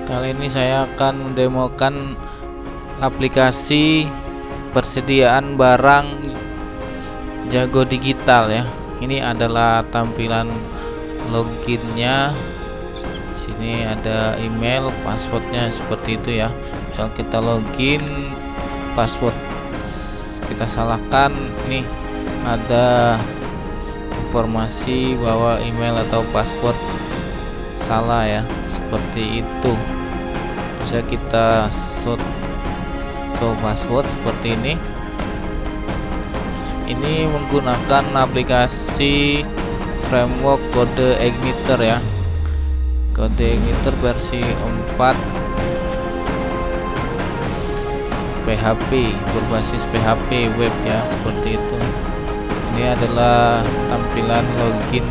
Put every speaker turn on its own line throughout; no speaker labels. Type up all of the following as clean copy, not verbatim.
Kali ini saya akan mendemokan aplikasi persediaan barang Jago Digital ya. Ini adalah tampilan loginnya. Sini ada email, passwordnya seperti itu ya. Misal kita login, password kita salahkan, nih ada informasi bahwa email atau password salah ya, seperti itu. Bisa kita show password seperti ini. Ini menggunakan aplikasi framework Code Igniter ya. Code Igniter versi 4 PHP, berbasis PHP web ya, seperti itu. Ini adalah tampilan login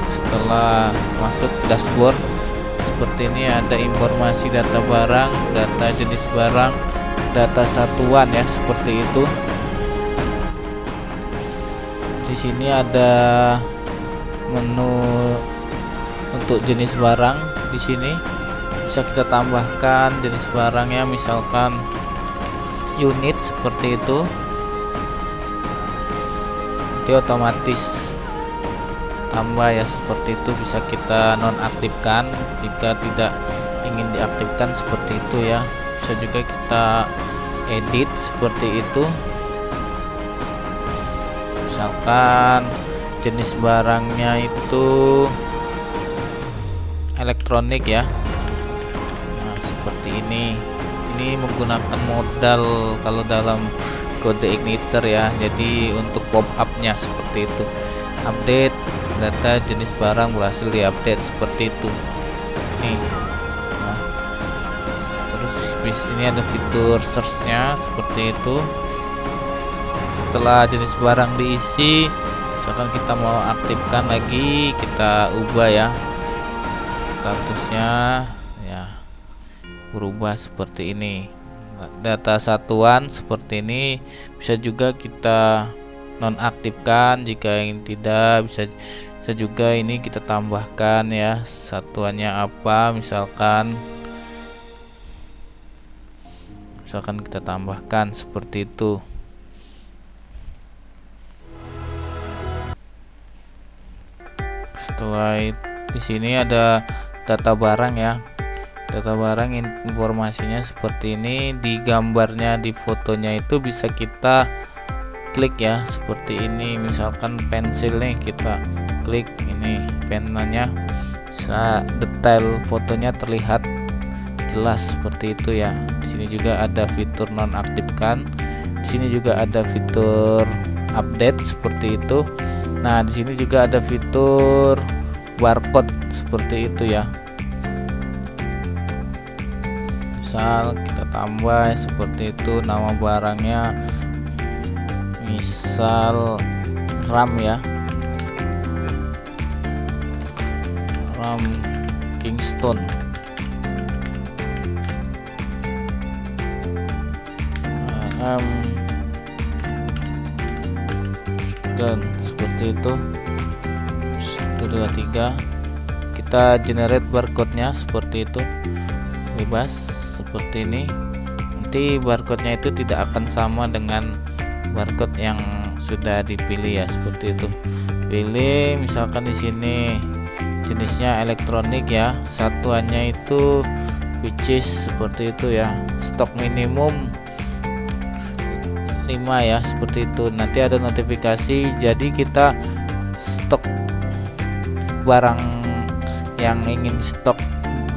setelah masuk dashboard. Seperti ini ada informasi data barang, data jenis barang, data satuan ya, seperti itu. Di sini ada menu untuk jenis barang. Di sini bisa kita tambahkan jenis barangnya, misalkan unit seperti itu. Nanti otomatis tambah ya, seperti itu. Bisa kita nonaktifkan jika tidak ingin diaktifkan, seperti itu ya. Bisa juga kita edit seperti itu. Misalkan jenis barangnya itu elektronik ya. Nah, seperti ini. Ini menggunakan modal kalau dalam Code Igniter ya. Jadi untuk pop-up-nya seperti itu. Update data jenis barang berhasil diupdate, seperti itu. Nih. Nah, terus ini ada fitur search-nya seperti itu. Setelah jenis barang diisi, misalkan kita mau aktifkan lagi, kita ubah ya statusnya ya, berubah seperti ini. Data satuan seperti ini bisa juga kita nonaktifkan. Jika yang tidak, bisa juga ini kita tambahkan ya, satuannya apa, misalkan kita tambahkan seperti itu. Setelah di sini ada data barang ya. Data barang informasinya seperti ini. Di gambarnya, di fotonya itu bisa kita klik ya, seperti ini. Misalkan pensil nih, kita klik ini penanya, bisa detail fotonya terlihat jelas seperti itu ya. Di sini juga ada fitur nonaktifkan. Di sini juga ada fitur update seperti itu. Nah, di sini juga ada fitur barcode seperti itu ya. Misal kita tambah seperti itu, nama barangnya misal RAM ya, RAM Kingston. Dan seperti itu, 1 2 3. Kita generate barcode-nya seperti itu, bebas seperti ini. Nanti barcode-nya itu tidak akan sama dengan barcode yang sudah dipilih ya, seperti itu. Pilih misalkan di sini jenisnya elektronik ya, satuannya itu which is seperti itu ya. Stok minimum 5 ya, seperti itu. Nanti ada notifikasi, jadi kita stok barang yang ingin stok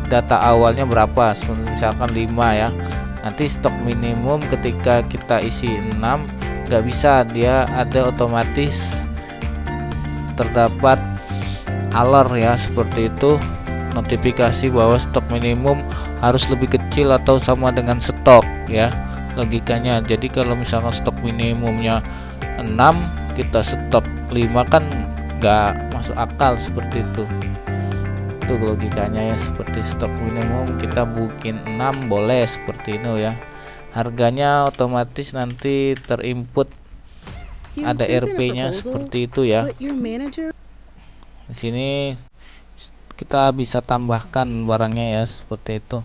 data awalnya berapa, misalkan 5 ya. Nanti stok minimum ketika kita isi 6 nggak bisa, dia ada otomatis terdapat alert ya, seperti itu, notifikasi bahwa stok minimum harus lebih kecil atau sama dengan stok ya, logikanya. Jadi kalau misalkan stok minimumnya 6, kita stok 5 kan nggak masuk akal, seperti itu. Itu logikanya ya, seperti stok minimum kita bikin 6 boleh, seperti itu ya. Harganya otomatis nanti terinput, ada RP-nya seperti itu ya. Di sini kita bisa tambahkan barangnya ya, seperti itu.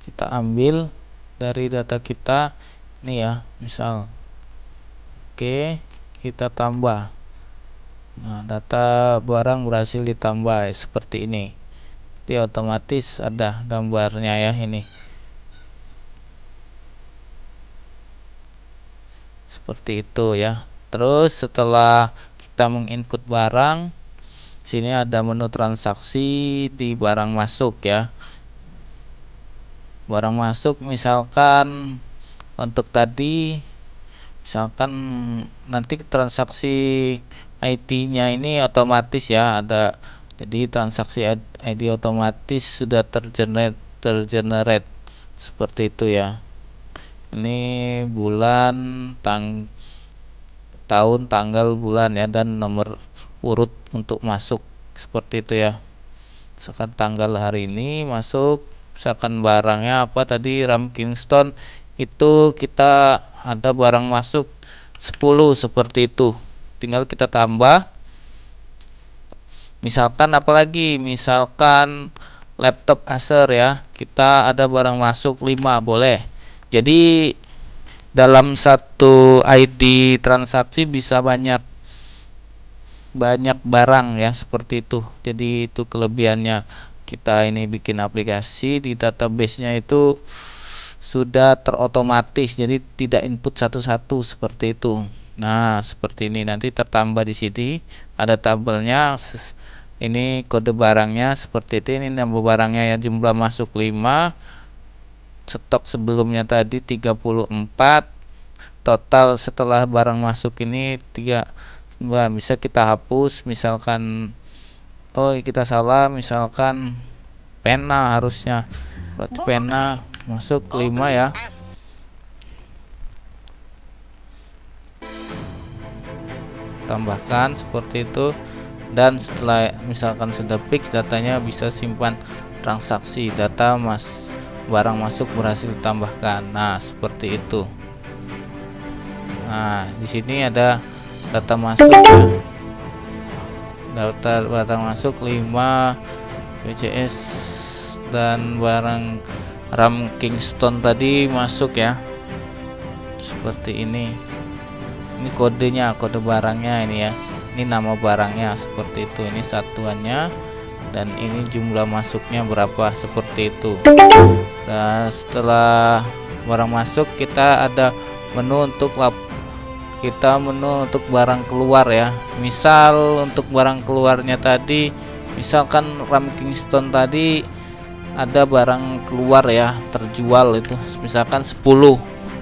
Kita ambil dari data kita ini ya, misal oke, kita tambah. Nah, data barang berhasil ditambah seperti ini. Jadi otomatis ada gambarnya ya, ini seperti itu ya. Terus setelah kita menginput barang, sini ada menu transaksi di barang masuk ya. Barang masuk misalkan untuk tadi, misalkan nanti transaksi ID-nya ini otomatis ya, ada. Jadi transaksi ID otomatis sudah tergenerate seperti itu ya. Ini bulan, tahun, tanggal, bulan ya, dan nomor urut untuk masuk seperti itu ya. Misalkan tanggal hari ini masuk, misalkan barangnya apa tadi, RAM Kingston, itu kita ada barang masuk 10 seperti itu, tinggal kita tambah. Misalkan apalagi, misalkan laptop Acer ya, kita ada barang masuk 5, boleh. Jadi dalam satu ID transaksi bisa banyak barang ya, seperti itu. Jadi itu kelebihannya kita ini bikin aplikasi di database-nya itu sudah terotomatis, jadi tidak input satu-satu seperti itu. Nah, seperti ini nanti tertambah di sini ada tabelnya. Ini kode barangnya seperti itu. Ini nama barangnya ya, jumlah masuk 5, stok sebelumnya tadi 34, total setelah barang masuk ini 3. Bisa kita hapus, misalkan oh kita salah, misalkan pena, harusnya berarti pena masuk 5 ya. Tambahkan seperti itu. Dan setelah misalkan sudah fix datanya, bisa simpan transaksi, data barang masuk berhasil ditambahkan. Nah, seperti itu. Nah, di sini ada data masuk ya. Data barang masuk 5 PCS, dan barang RAM Kingston tadi masuk ya. Seperti ini. Ini kodenya, kode barangnya ini ya. Ini nama barangnya seperti itu. Ini satuannya, dan ini jumlah masuknya berapa, seperti itu. Dan setelah barang masuk, kita ada menu untuk barang keluar ya. Misal untuk barang keluarnya tadi, misalkan RAM Kingston tadi ada barang keluar ya, terjual itu misalkan 10.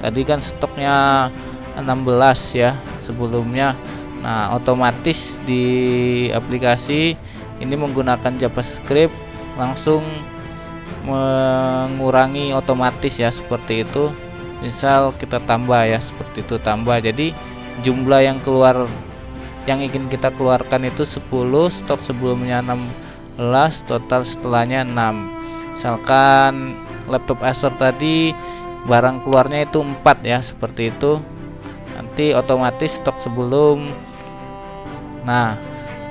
Tadi kan stoknya 16 ya sebelumnya. Nah, otomatis di aplikasi ini menggunakan JavaScript langsung mengurangi otomatis ya, seperti itu. Misal kita tambah ya, seperti itu, tambah. Jadi jumlah yang keluar, yang ingin kita keluarkan itu 10, stok sebelumnya 16, total setelahnya 6. Misalkan laptop Acer tadi barang keluarnya itu 4 ya, seperti itu. Nanti otomatis stok sebelum, nah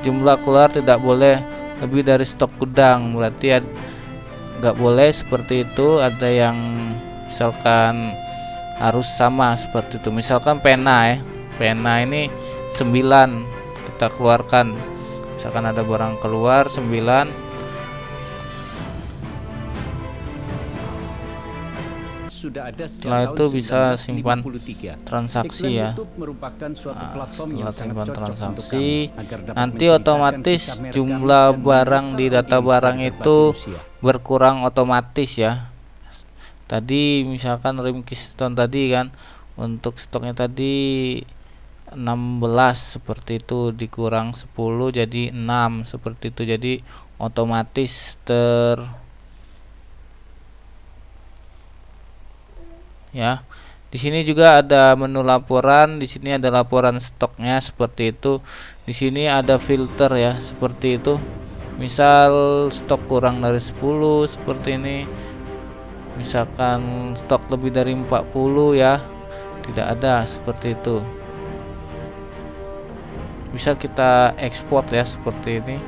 jumlah keluar tidak boleh lebih dari stok gudang, berarti nggak boleh seperti itu. Ada yang misalkan harus sama seperti itu. Misalkan pena ya, pena ini 9 kita keluarkan, misalkan ada barang keluar 9. Setelah itu bisa simpan transaksi ya. Nah, setelah simpan transaksi, nanti otomatis jumlah barang di data barang itu berkurang otomatis ya. Tadi misalkan RAM Kingston tadi kan, untuk stoknya tadi 16, seperti itu, dikurang 10 jadi 6, seperti itu. Jadi otomatis ya. Di sini juga ada menu laporan. Di sini ada laporan stoknya seperti itu. Di sini ada filter ya, seperti itu. Misal stok kurang dari 10 seperti ini, misalkan stok lebih dari 40 ya, tidak ada seperti itu. Bisa kita ekspor ya seperti ini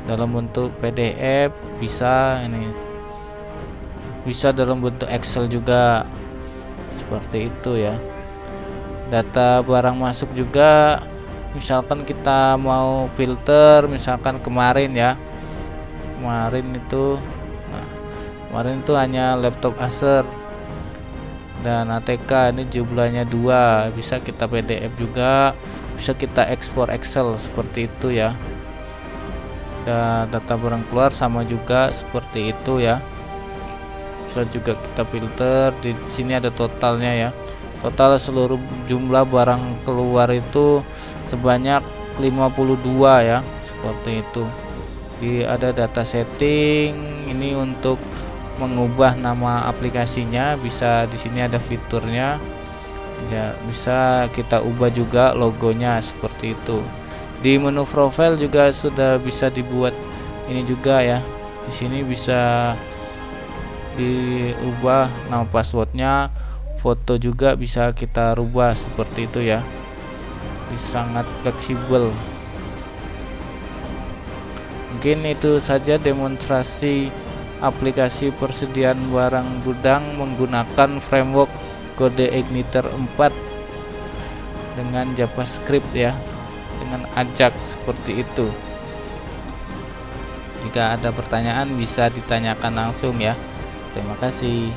dalam bentuk PDF, bisa ini, bisa dalam bentuk Excel juga seperti itu ya. Data barang masuk juga, misalkan kita mau filter, misalkan kemarin ya, kemarin itu hanya laptop Acer dan ATK, ini jumlahnya 2, bisa kita PDF juga, bisa kita ekspor Excel seperti itu ya. Dan data barang keluar sama juga seperti itu ya, bisa juga kita filter. Di sini ada totalnya ya, total seluruh jumlah barang keluar itu sebanyak 52 ya, seperti itu. Ada data setting, ini untuk mengubah nama aplikasinya, bisa di sini ada fiturnya ya, bisa kita ubah juga logonya seperti itu. Di menu profile juga sudah bisa dibuat ini juga ya, di sini bisa diubah nama passwordnya, foto juga bisa kita rubah seperti itu ya. Ini sangat fleksibel. Mungkin itu saja demonstrasi aplikasi persediaan barang gudang menggunakan framework CodeIgniter 4 dengan JavaScript ya, dengan Ajax seperti itu. Jika ada pertanyaan bisa ditanyakan langsung ya. Terima kasih.